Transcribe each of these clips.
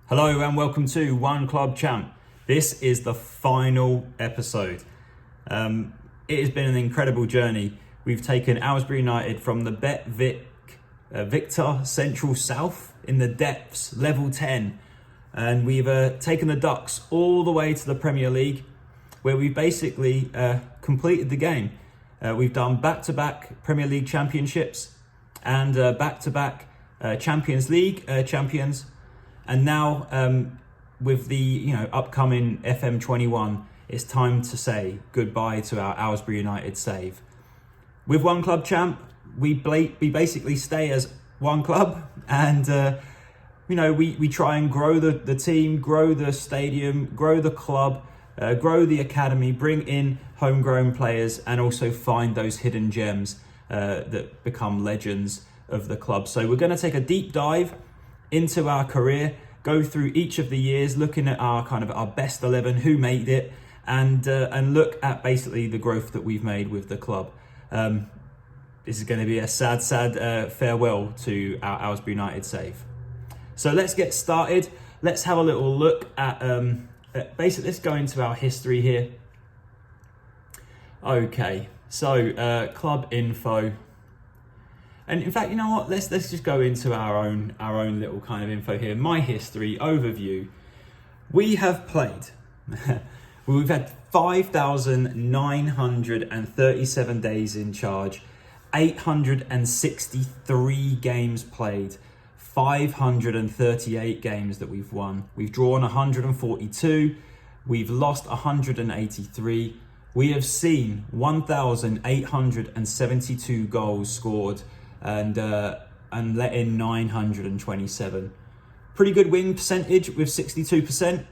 Hello and welcome to One Club Champ. This is the final episode. It has been an incredible journey. We've taken Aylesbury United from the Victor Central South in the depths, level 10. And we've taken the Ducks all the way to the Premier League, where we basically completed the game. We've done back-to-back Premier League championships and back-to-back Champions League champions. And now, with the upcoming FM21, it's time to say goodbye to our Aylesbury United save. With One Club Champ, we basically stay as one club, and we try and grow the team, grow the stadium, grow the club, grow the academy, bring in homegrown players, and also find those hidden gems that become legends of the club. So we're going to take a deep dive into our career, go through each of the years, looking at our best 11, who made it, and look at basically the growth that we've made with the club. This is going to be a sad farewell to our Aylesbury United save. So let's get started. Let's have a little look at let's go into our history here. Okay, so club info. And in fact, you know what? Let's just go into our own little kind of info here. My history overview. We have played. We've had 5,937 days in charge, 863 games played, 538 games that we've won. We've drawn 142. We've lost 183. We have seen 1,872 goals scored, and let in 927. Pretty good win percentage with 62%.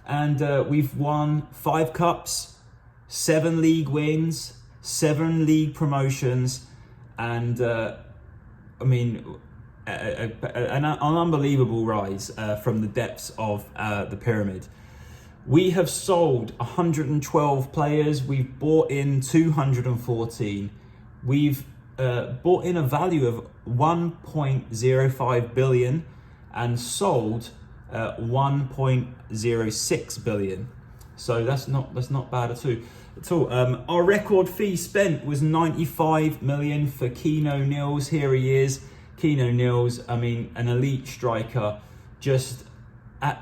And we've won 5 cups, 7 league wins, 7 league promotions, and an unbelievable rise from the depths of the pyramid. We have sold 112 players. We've bought in 214. We've bought in a value of 1.05 billion and sold 1.06 billion. So that's not bad at all. Our record fee spent was 95 million for Keano Nils. Here he is, Keano Nils. An elite striker, just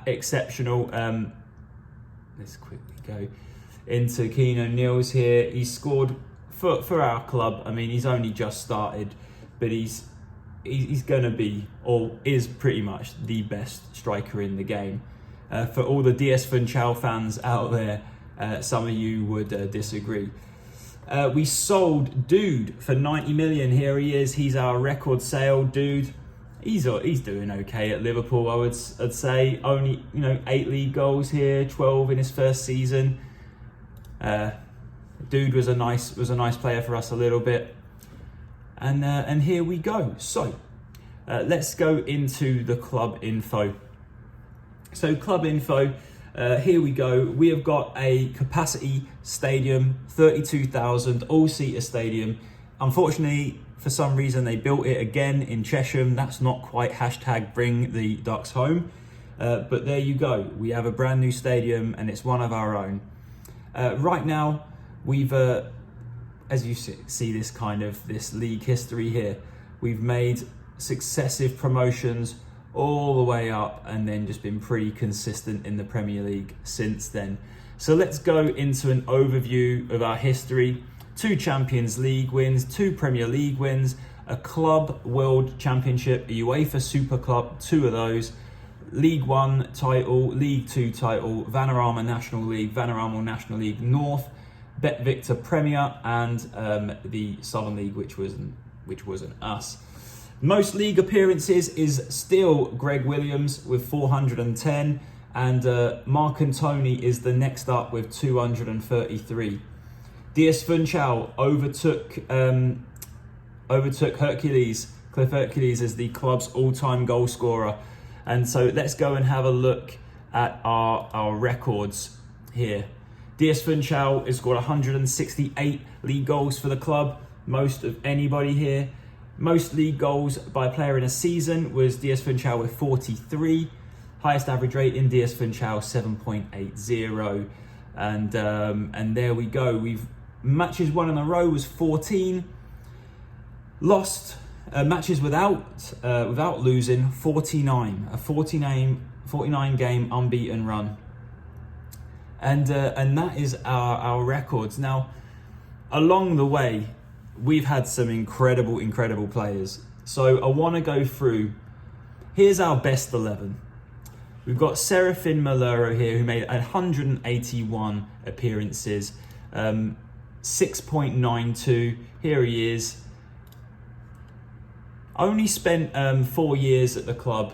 exceptional. Let's quickly go into Keano Nils here. He scored for our club. He's only just started, but he's going to be, or is pretty much, the best striker in the game. For all the DS Funchal fans out there, some of you would disagree. We sold Dude for 90 million. Here he is. He's our record sale. Dude, he's doing okay at Liverpool. I'd say only 8 league goals here, 12 in his first season. Dude was a nice player for us a little bit. And here we go. So let's go into the club info. So club info, here we go. We have got a capacity stadium, 32,000, all-seater stadium. Unfortunately, for some reason, they built it again in Chesham. That's not quite #bring the Ducks home. But there you go. We have a brand new stadium, and it's one of our own. Right now, we've... as you see this league history here, we've made successive promotions all the way up and then just been pretty consistent in the Premier League since then. So let's go into an overview of our history. 2 Champions League wins, 2 Premier League wins, a Club World Championship, a UEFA Super Club, 2 of those, League 1 title, League 2 title, Vanarama National League, Vanarama National League North, Bet Victor Premier, and the Southern League, which wasn't us. Most league appearances is still Greg Williams with 410, and Mark and Tony is the next up with 233. DS Funchal overtook Cliff Hercules as the club's all-time goal scorer. And so let's go and have a look at our records here. DS Funchal has scored 168 league goals for the club, most of anybody here. Most league goals by a player in a season was DS Funchal with 43. Highest average rating, DS Funchal 7.80. And there we go. We've matches won in a row was 14. Lost matches without losing 49. A 49 game unbeaten run. And that is our records. Now, along the way, we've had some incredible players. So I want to go through. Here's our best 11. We've got Serafin Maluro here, who made 181 appearances, 6.92. Here he is. Only spent 4 years at the club,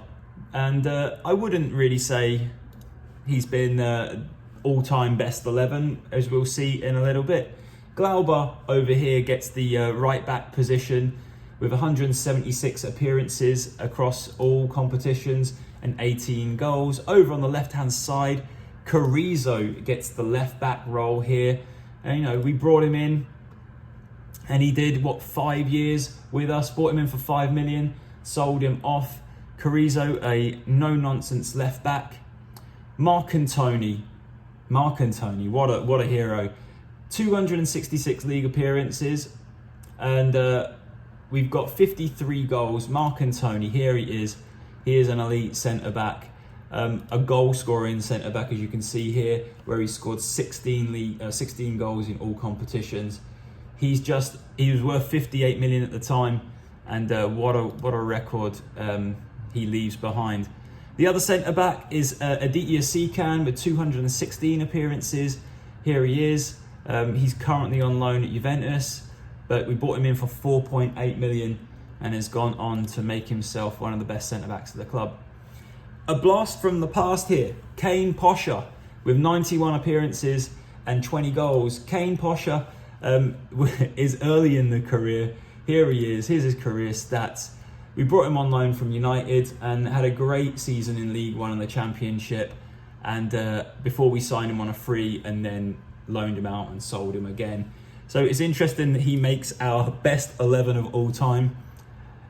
and I wouldn't really say he's been all-time best 11, as we'll see in a little bit. Glauber over here gets the right-back position with 176 appearances across all competitions and 18 goals. Over on the left-hand side, Carrizo gets the left-back role here. And, we brought him in, and he did, 5 years with us, bought him in for 5 million, sold him off. Carrizo, a no-nonsense left-back. Mark Antony, what a hero. 266 league appearances, and we've got 53 goals. Mark Antony, here he is. He is an elite centre-back, a goal-scoring centre-back, as you can see here, where he scored 16 goals in all competitions. He was worth 58 million at the time, and what a record he leaves behind. The other centre-back is Aditya Sekan with 216 appearances. Here he is. He's currently on loan at Juventus, but we bought him in for 4.8 million and has gone on to make himself one of the best centre-backs of the club. A blast from the past here. Kane Posher with 91 appearances and 20 goals. Kane Posher is early in the career. Here he is. Here's his career stats. We brought him on loan from United and had a great season in League One and the Championship. And before we signed him on a free and then loaned him out and sold him again. So it's interesting that he makes our best 11 of all time.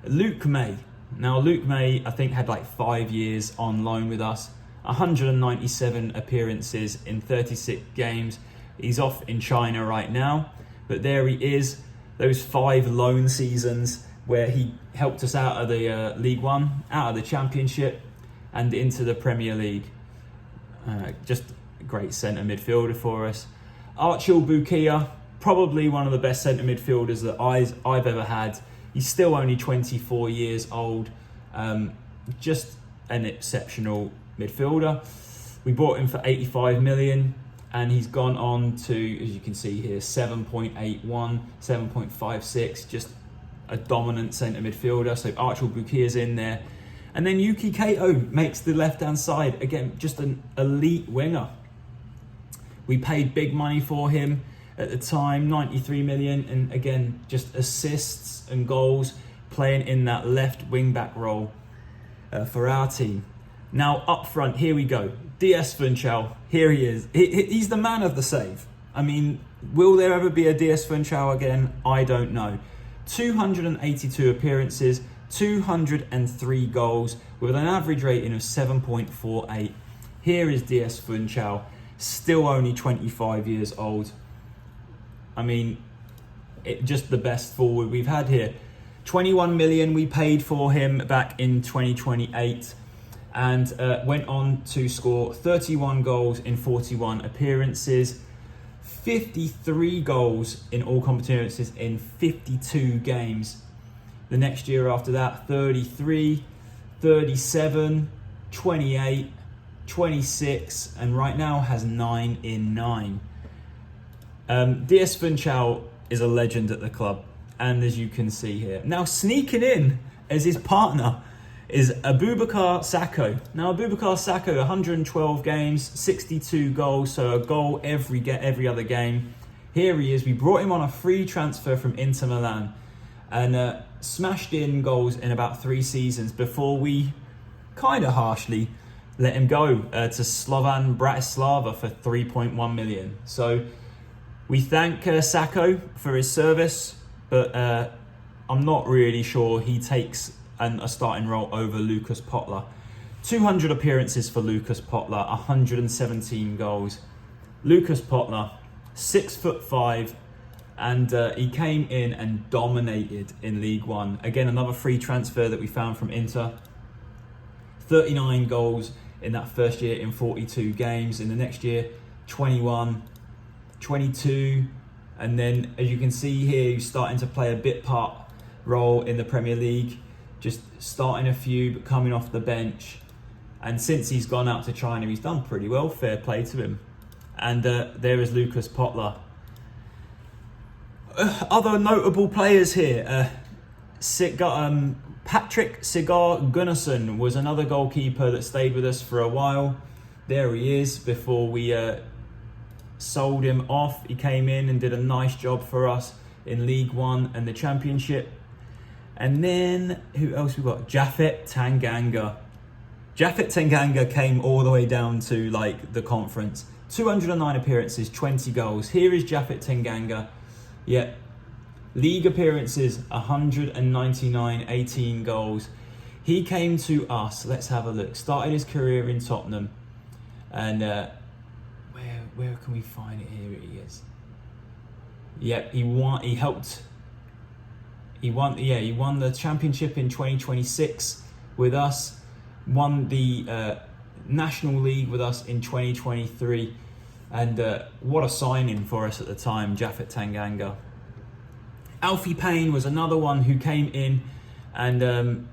Luke May. Now, Luke May, I think, had 5 years on loan with us. 197 appearances in 36 games. He's off in China right now. But there he is. Those 5 loan seasons where he helped us out of the League One, out of the Championship, and into the Premier League. Just a great centre midfielder for us. Archil Bukia, probably one of the best centre midfielders that I've ever had. He's still only 24 years old. Just an exceptional midfielder. We bought him for 85 million, and he's gone on to, as you can see here, 7.81, 7.56, just a dominant centre midfielder. So Archil Bukia's in there. And then Yuki Kato makes the left-hand side. Again, just an elite winger. We paid big money for him at the time, 93 million. And again, just assists and goals, playing in that left wing-back role for our team. Now, up front, here we go. DS Funchal, here he is. He's the man of the save. I mean, will there ever be a DS Funchal again? I don't know. 282 appearances, 203 goals with an average rating of 7.48. Here is DS Funchal, still only 25 years old. I mean, just the best forward we've had here. 21 million we paid for him back in 2028, and went on to score 31 goals in 41 appearances. 53 goals in all competitions in 52 games. The next year after that, 33, 37, 28, 26, and right now has 9 in 9. DS Funchal is a legend at the club, and as you can see here. Now, sneaking in as his partner is Abubakar Sako. Now, Abubakar Sako, 112 games, 62 goals, so a goal every other game. Here he is. We brought him on a free transfer from Inter Milan, and smashed in goals in about 3 seasons before we kind of harshly let him go to Slovan Bratislava for 3.1 million. So we thank Sako for his service, but I'm not really sure he takes a starting role over Lucas Potler. 200 appearances for Lucas Potler, 117 goals. Lucas Potler, 6'5", and he came in and dominated in League One. Again, another free transfer that we found from Inter. 39 goals in that first year in 42 games. In the next year, 21, 22, and then as you can see here, he's starting to play a bit part role in the Premier League, just starting a few but coming off the bench. And since he's gone out to China, he's done pretty well. Fair play to him. And there is Lucas Potler. Other notable players here. Patrick Cigar Gunnarsson was another goalkeeper that stayed with us for a while. There he is before we sold him off. He came in and did a nice job for us in League One and the Championship. And then who else we got? Japhet Tanganga. Japhet Tanganga came all the way down to like the conference. 209 appearances, 20 goals. Here is Japhet Tanganga. Yeah. League appearances, 199, 18 goals. He came to us. Let's have a look. Started his career in Tottenham. And where can we find it? Here he is. Yep, he won the championship in 2026 with us. Won the National League with us in 2023. And what a signing for us at the time, Japhet Tanganga. Alfie Payne was another one who came in and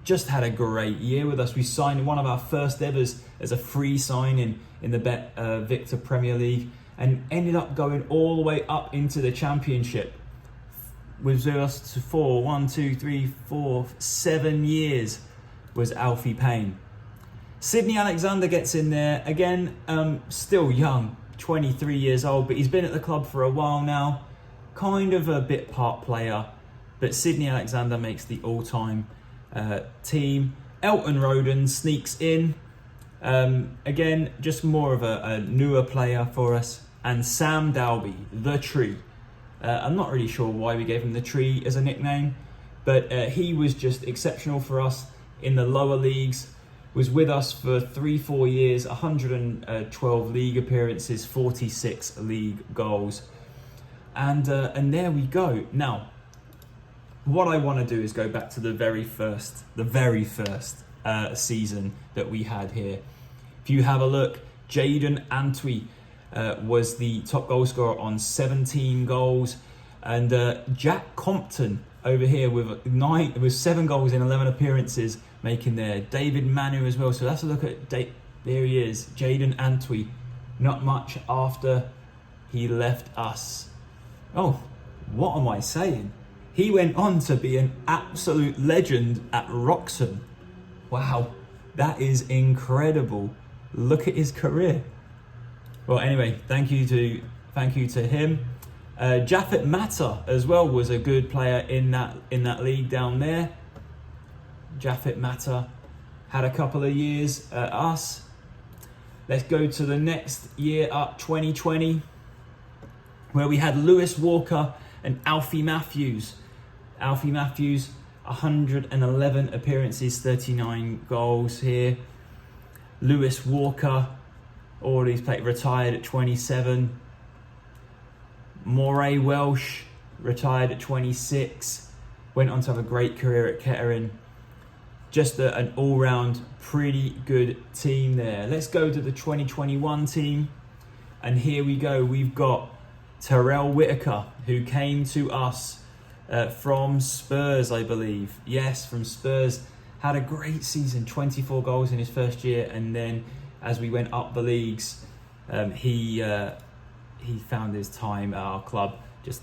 just had a great year with us. We signed one of our first evers as a free signing in the Victor Premier League and ended up going all the way up into the Championship. Was with us for 7 years was Alfie Payne. Sydney Alexander gets in there. Again, still young, 23 years old, but he's been at the club for a while now. Kind of a bit part player, but Sydney Alexander makes the all-time team. Elton Roden sneaks in. Again, just more of a newer player for us. And Sam Dalby, the Tree. I'm not really sure why we gave him the Tree as a nickname, but he was just exceptional for us in the lower leagues. Was with us for 3-4 years, 112 league appearances, 46 league goals. And there we go. Now, what I want to do is go back to the very first season that we had here. If you have a look, Jaden Antwi was the top goal scorer on 17 goals, and Jack Compton over here with 7 goals in 11 appearances, making there. David Manu as well. So let's look at there he is, Jaden Antwi. Not much after he left us. Oh, what am I saying? He went on to be an absolute legend at Wroxham. Wow, that is incredible. Look at his career. Well, anyway, thank you to him. Japhet Mata as well was a good player in that league down there. Japhet Mata had a couple of years at us. Let's go to the next year up, 2020, where we had Lewis Walker and Alfie Matthews. Alfie Matthews, 111 appearances, 39 goals here. Lewis Walker, already retired at 27. Moray Welsh, retired at 26. Went on to have a great career at Kettering. Just an all-round pretty good team there. Let's go to the 2021 team. And here we go. We've got Terrell Whitaker, who came to us from Spurs, I believe. Yes, from Spurs. Had a great season, 24 goals in his first year. And then as we went up the leagues, he found his time at our club just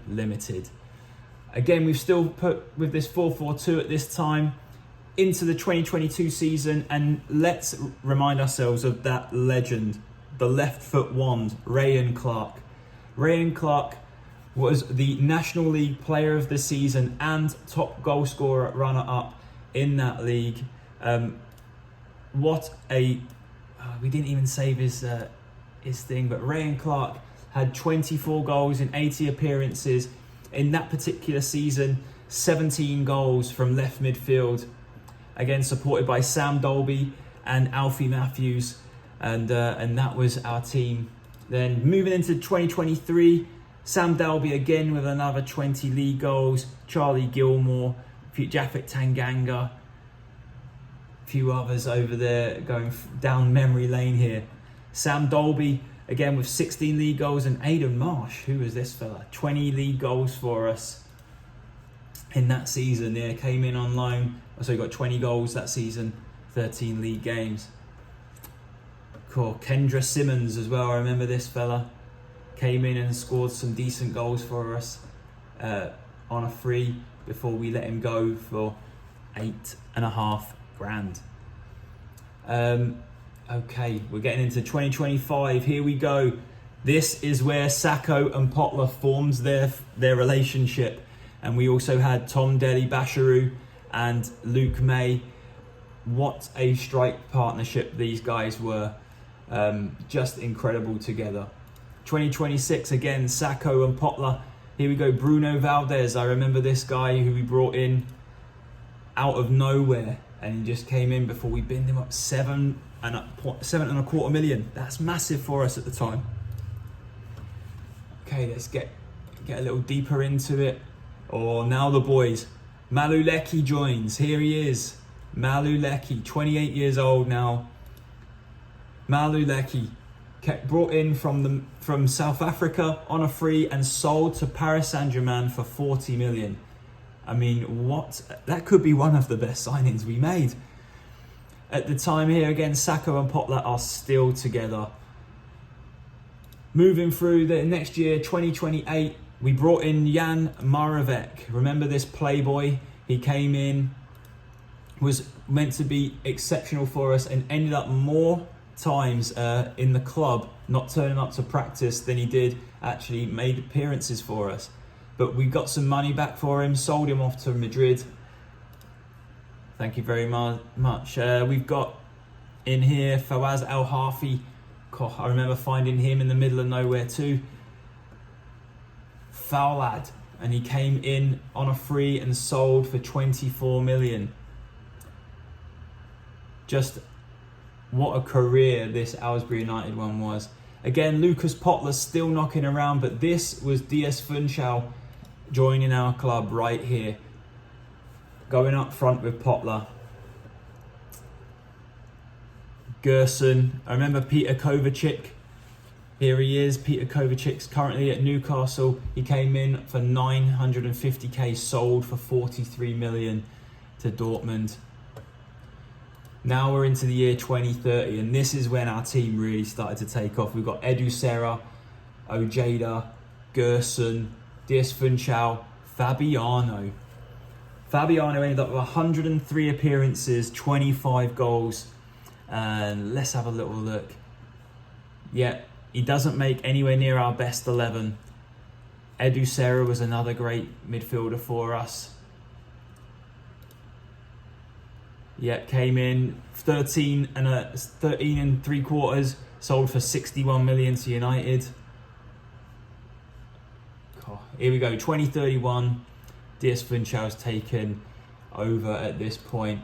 limited. Again, we've still put with this 4-4-2 at this time into the 2022 season, and let's remind ourselves of that legend, the left foot wand, Ryan Clark. Ryan Clark was the National League Player of the Season and top goal scorer runner-up in that league. We didn't even save his thing, but Ryan Clark had 24 goals in 80 appearances in that particular season, 17 goals from left midfield. again supported by Sam Dolby and Alfie Matthews, and that was our team. Then moving into 2023, Sam Dalby again with another 20 league goals, Charlie Gilmore, Japhet Tanganga, a few others over there going down memory lane here. Sam Dolby again with 16 league goals, and Aidan Marsh, who was this fella? 20 league goals for us in that season. Yeah, came in on loan, so he got 20 goals that season, 13 league games. Cool. Kendra Simmons as well, I remember this fella. Came in and scored some decent goals for us on a free before we let him go for $8,500. Okay, we're getting into 2025. Here we go. This is where Sacco and Potler forms their relationship. And we also had Tom Deli Basharu and Luke May. What a strike partnership these guys were. Just incredible together. 2026 again, Sacco and Potler. Here we go, Bruno Valdez. I remember this guy who we brought in out of nowhere, and he just came in before we binned him up $7.25 million. That's massive for us at the time. Okay, let's get a little deeper into it. Oh, now the boys. Maluleki joins. Here he is. Maluleki, 28 years old now. Maluleki brought in from South Africa on a free and sold to Paris Saint-Germain for 40 million. I mean, what? That could be one of the best signings we made. At the time here, again, Sacco and Potler are still together. Moving through the next year, 2028, we brought in Jan Maravek. Remember this playboy? He came in, was meant to be exceptional for us, and ended up more times in the club not turning up to practice than he did actually made appearances for us. But we got some money back for him, sold him off to Madrid. Thank you very much. We've got in here Fawaz Al Harfi. I remember finding him in the middle of nowhere too. Foul lad, and he came in on a free and sold for 24 million. Just what a career this Aylesbury United one was. Again, Lucas Potler still knocking around, but this was DS Funchal joining our club right here. Going up front with Potler. Gerson. I remember Peter Kovacic. Here he is. Peter Kovacic's currently at Newcastle. He came in for 950k, sold for 43 million to Dortmund. Now we're into the year 2030, and this is when our team really started to take off. We've got Edu Serra, Ojeda, Gerson, DS Funchal, Fabiano. Fabiano ended up with 103 appearances, 25 goals. And let's have a little look. Yeah, he doesn't make anywhere near our best 11. Edu Serra was another great midfielder for us. Yeah, came in 13 and 3/4, sold for 61 million to United. Here we go, 2031. DS Funchal's taken over at this point,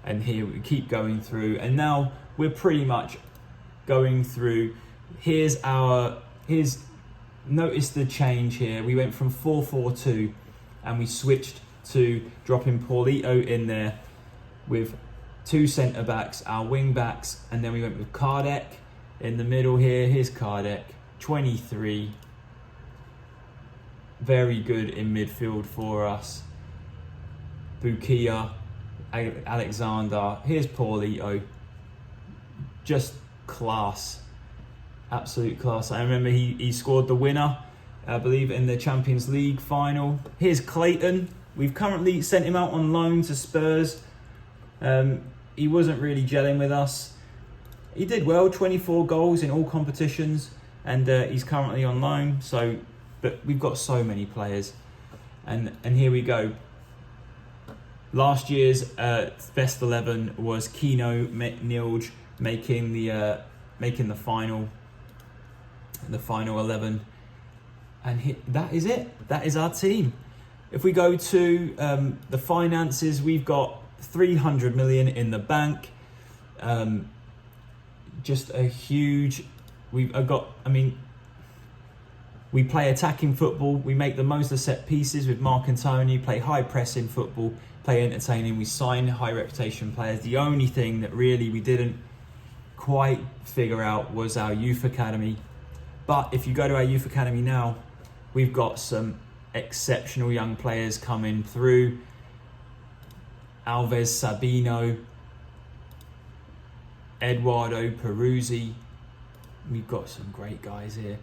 and here we keep going through, and now we're pretty much going through. Notice the change here. We went from 4-4-2 and we switched to dropping Paulito in there with two centre backs, our wing backs, and then we went with Kardec in the middle here. Here's Kardec, 23. Very good in midfield for us. Bukia, Alexander. Here's Paulito. Just class. Absolute class. I remember he scored the winner, I believe, in the Champions League final. Here's Clayton. We've currently sent him out on loan to Spurs. He wasn't really gelling with us. He did well, 24 goals in all competitions, and he's currently on loan. But we've got so many players, and here we go. Last year's best 11 was Kino Nilj making the final 11, and that is it. That is our team. If we go to the finances, we've got 300 million in the bank. Just a huge, we play attacking football. We make the most of set pieces with Mark and Tony, play high pressing football, play entertaining. We sign high reputation players. The only thing that really we didn't quite figure out was our youth academy. But if you go to our youth academy now, we've got some exceptional young players coming through. Alves Sabino, Eduardo Peruzzi. We've got some great guys here.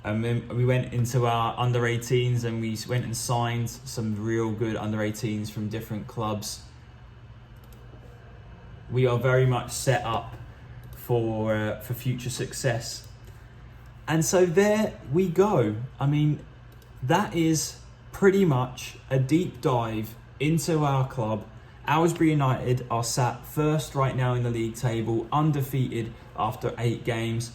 And then we went into our under-18s and we went and signed some real good under-18s from different clubs. We are very much set up for future success. And so there we go. I mean, that is pretty much a deep dive into our club. Aylesbury United are sat first right now in the league table, undefeated after 8 games.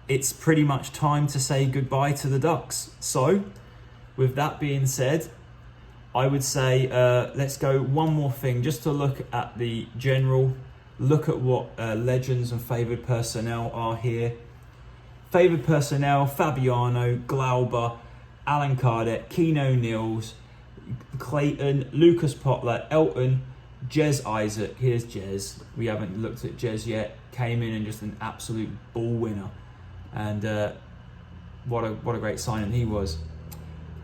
It's pretty much time to say goodbye to the Ducks. So, with that being said, I would say let's go one more thing, just to look at the general, look at what legends and favoured personnel are here. Favoured personnel: Fabiano, Glauber, Alan Kardec, Keane O'Neills, Clayton, Lucas Potler, Elton, Jez Isaac. Here's Jez. We haven't looked at Jez yet. Came in and just an absolute ball winner. And what a great signing he was.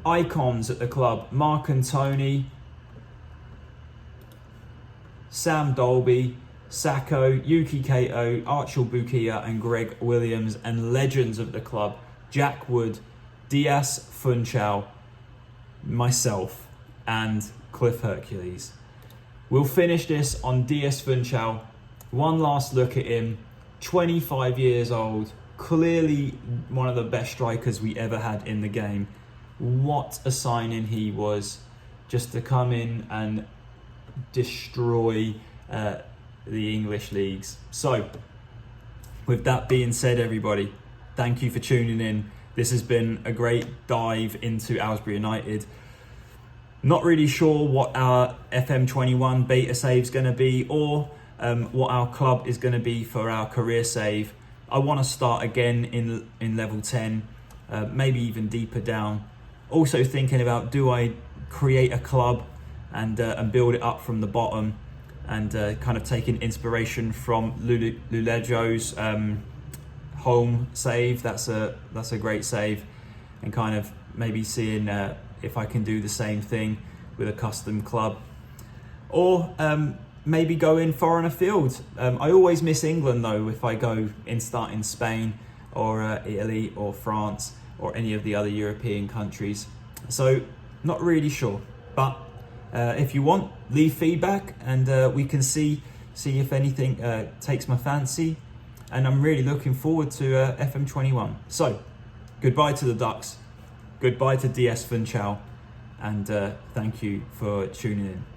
Icons at the club: Mark and Tony, Sam Dolby, Sacco, Yuki Kato, Archel Bukia and Greg Williams. And legends of the club: Jack Wood, Dias Funchal, myself and Cliff Hercules. We'll finish this on Dias Funchal. One last look at him. 25 years old. Clearly one of the best strikers we ever had in the game. What a signing he was, just to come in and destroy the English leagues. So, with that being said, everybody, thank you for tuning in. This has been a great dive into Aylesbury United. Not really sure what our FM21 beta save is going to be, or what our club is going to be for our career save. I want to start again in level 10, maybe even deeper down. Also thinking about, do I create a club and build it up from the bottom, and kind of taking inspiration from Lulejo's home save. That's a great save, and kind of maybe seeing if I can do the same thing with a custom club, or maybe go in foreign afield. I always miss England though if I go and start in Spain or Italy or France or any of the other European countries. So not really sure, but if you want, leave feedback and we can see if anything takes my fancy. And I'm really looking forward to FM21. So goodbye to the Ducks, goodbye to DS Funchal, and thank you for tuning in.